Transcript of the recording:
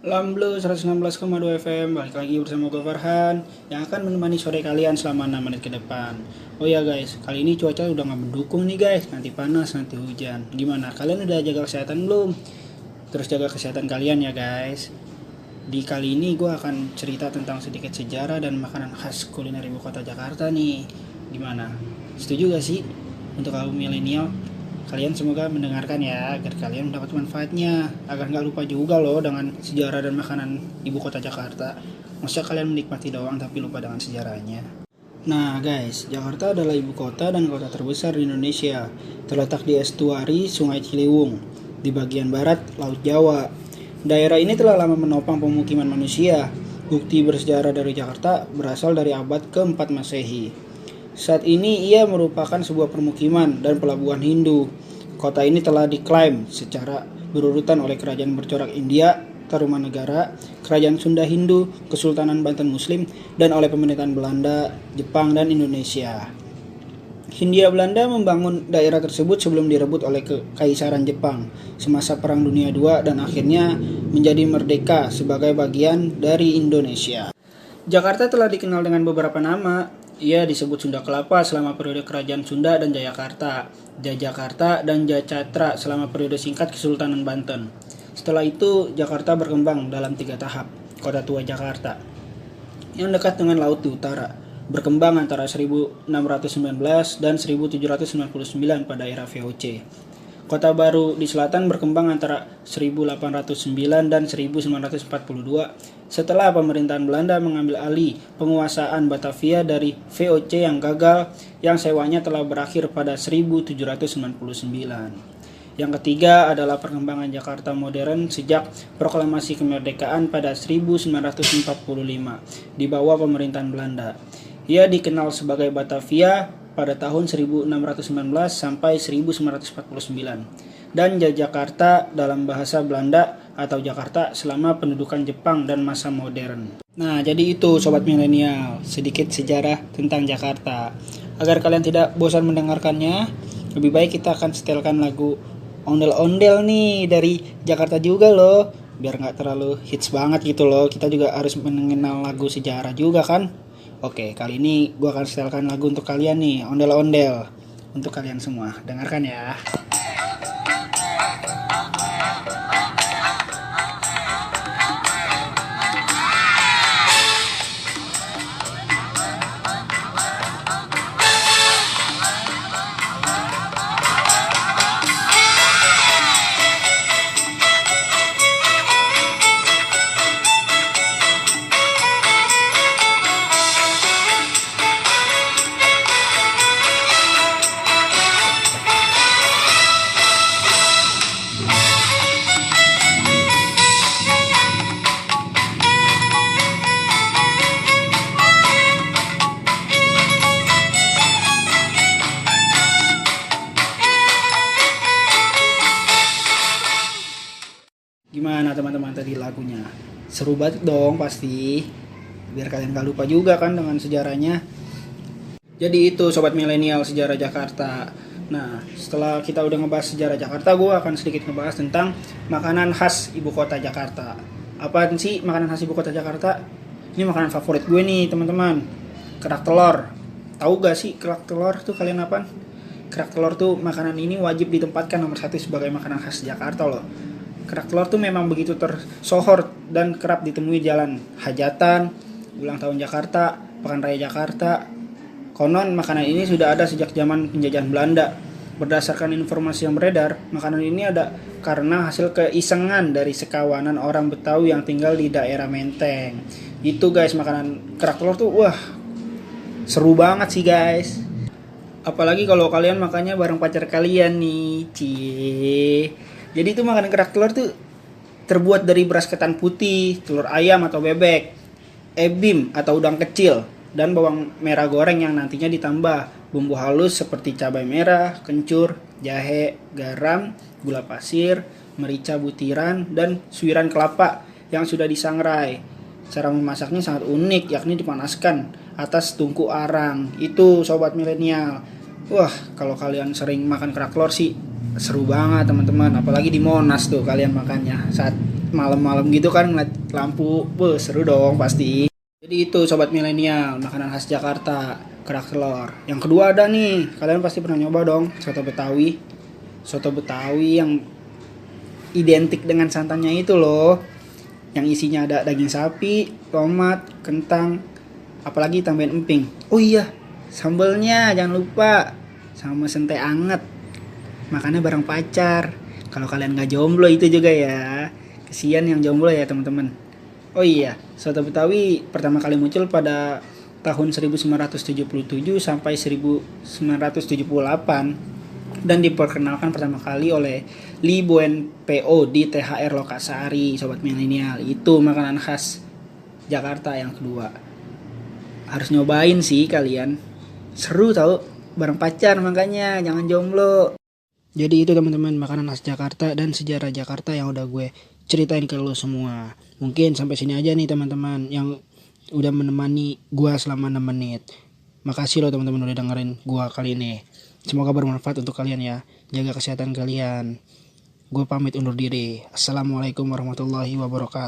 Lamblu 116,2 FM, balik lagi bersama gue Farhan yang akan menemani sore kalian selama 6 menit ke depan. Oh ya guys, kali ini cuaca udah gak mendukung nih guys, nanti panas, nanti hujan. Gimana, kalian udah jaga kesehatan belum? Terus jaga kesehatan kalian ya guys. Di kali ini gue akan cerita tentang sedikit sejarah dan makanan khas kuliner ibu kota Jakarta nih. Gimana, setuju gak sih untuk kaum milenial? Kalian semoga mendengarkan ya, agar kalian mendapat manfaatnya, agar nggak lupa juga loh dengan sejarah dan makanan ibu kota Jakarta. Masa kalian menikmati doang tapi lupa dengan sejarahnya? Nah guys, Jakarta adalah ibu kota dan kota terbesar di Indonesia. Terletak di estuari Sungai Ciliwung, di bagian barat Laut Jawa. Daerah ini telah lama menopang pemukiman manusia. Bukti bersejarah dari Jakarta berasal dari abad ke-4 Masehi. Saat ini ia merupakan sebuah permukiman dan pelabuhan Hindu. Kota ini telah diklaim secara berurutan oleh Kerajaan Bercorak India, Tarumanegara, Kerajaan Sunda Hindu, Kesultanan Banten Muslim, dan oleh pemerintahan Belanda, Jepang, dan Indonesia. Hindia Belanda membangun daerah tersebut sebelum direbut oleh Kekaisaran Jepang semasa Perang Dunia II dan akhirnya menjadi merdeka sebagai bagian dari Indonesia. Jakarta telah dikenal dengan beberapa nama. Ia disebut Sunda Kelapa selama periode Kerajaan Sunda dan Jayakarta, Jajakarta, dan Jacatra selama periode singkat Kesultanan Banten. Setelah itu, Jakarta berkembang dalam 3 tahap. Kota Tua Jakarta, yang dekat dengan laut di utara, berkembang antara 1619 dan 1799 pada era VOC. Kota Baru di selatan berkembang antara 1809 dan 1942 setelah pemerintahan Belanda mengambil alih penguasaan Batavia dari VOC yang gagal, yang sewanya telah berakhir pada 1799. Yang ketiga adalah perkembangan Jakarta modern sejak proklamasi kemerdekaan pada 1945 di bawah pemerintahan Belanda. Ia dikenal sebagai Batavia pada tahun 1619 sampai 1949 dan Jakarta dalam bahasa Belanda atau Jakarta selama pendudukan Jepang dan masa modern. Nah, jadi itu sobat milenial, sedikit sejarah tentang Jakarta. Agar kalian tidak bosan mendengarkannya, lebih baik kita akan setelkan lagu ondel-ondel nih dari Jakarta juga loh, biar nggak terlalu hits banget gitu loh. Kita juga harus mengenal lagu sejarah juga kan. Oke, kali ini gue akan setelkan lagu untuk kalian nih, ondel-ondel. Untuk kalian semua, dengarkan ya. Gimana teman-teman tadi lagunya? Seru banget dong pasti. Biar kalian gak lupa juga kan dengan sejarahnya. Jadi itu sobat milenial sejarah Jakarta. Nah, setelah kita udah ngebahas sejarah Jakarta, gue akan sedikit ngebahas tentang makanan khas ibu kota Jakarta. Apa sih makanan khas ibu kota Jakarta? Ini makanan favorit gue nih teman-teman. Kerak telur. Tahu gak sih kerak telur tuh kalian apa? Kerak telur tuh makanan ini wajib ditempatkan nomor 1 sebagai makanan khas Jakarta loh. Kerak telur tuh memang begitu tersohor dan kerap ditemui jalan hajatan, ulang tahun Jakarta, pekan raya Jakarta. Konon makanan ini sudah ada sejak zaman penjajahan Belanda. Berdasarkan informasi yang beredar, makanan ini ada karena hasil keisengan dari sekawanan orang Betawi yang tinggal di daerah Menteng. Itu guys, makanan kerak telur tuh wah seru banget sih guys. Apalagi kalau kalian makannya bareng pacar kalian nih, cie. Jadi itu makanan kerak telur tuh terbuat dari beras ketan putih, telur ayam atau bebek, ebim atau udang kecil, dan bawang merah goreng yang nantinya ditambah bumbu halus seperti cabai merah, kencur, jahe, garam, gula pasir, merica butiran, dan suiran kelapa yang sudah disangrai. Cara memasaknya sangat unik, yakni dipanaskan atas tungku arang. Itu sobat milenial. Wah, kalau kalian sering makan kerak telur sih seru banget teman-teman, apalagi di Monas tuh kalian makannya saat malam-malam gitu kan ngeliat lampu, seru dong pasti. Jadi itu sobat milenial, makanan khas Jakarta, kerak telur. Yang kedua ada nih, kalian pasti pernah nyoba dong, soto Betawi. Soto Betawi yang identik dengan santannya itu loh, yang isinya ada daging sapi, tomat, kentang, apalagi tambahin emping. Oh iya, sambelnya jangan lupa, sama sente anget. Makannya bareng pacar. Kalau kalian nggak jomblo itu juga ya. Kesian yang jomblo ya teman-teman. Oh iya, soto Betawi pertama kali muncul pada tahun 1977 sampai 1978 dan diperkenalkan pertama kali oleh Lee Boen PO di THR Lokasari. Sobat milenial, itu makanan khas Jakarta yang kedua. Harus nyobain sih kalian. Seru tau, bareng pacar makanya jangan jomblo. Jadi itu teman-teman makanan khas Jakarta dan sejarah Jakarta yang udah gue ceritain ke lo semua. Mungkin sampai sini aja nih teman-teman yang udah menemani gue selama 6 menit. Makasih lo teman-teman udah dengerin gue kali ini. Semoga bermanfaat untuk kalian ya. Jaga kesehatan kalian. Gue pamit undur diri. Assalamualaikum warahmatullahi wabarakatuh.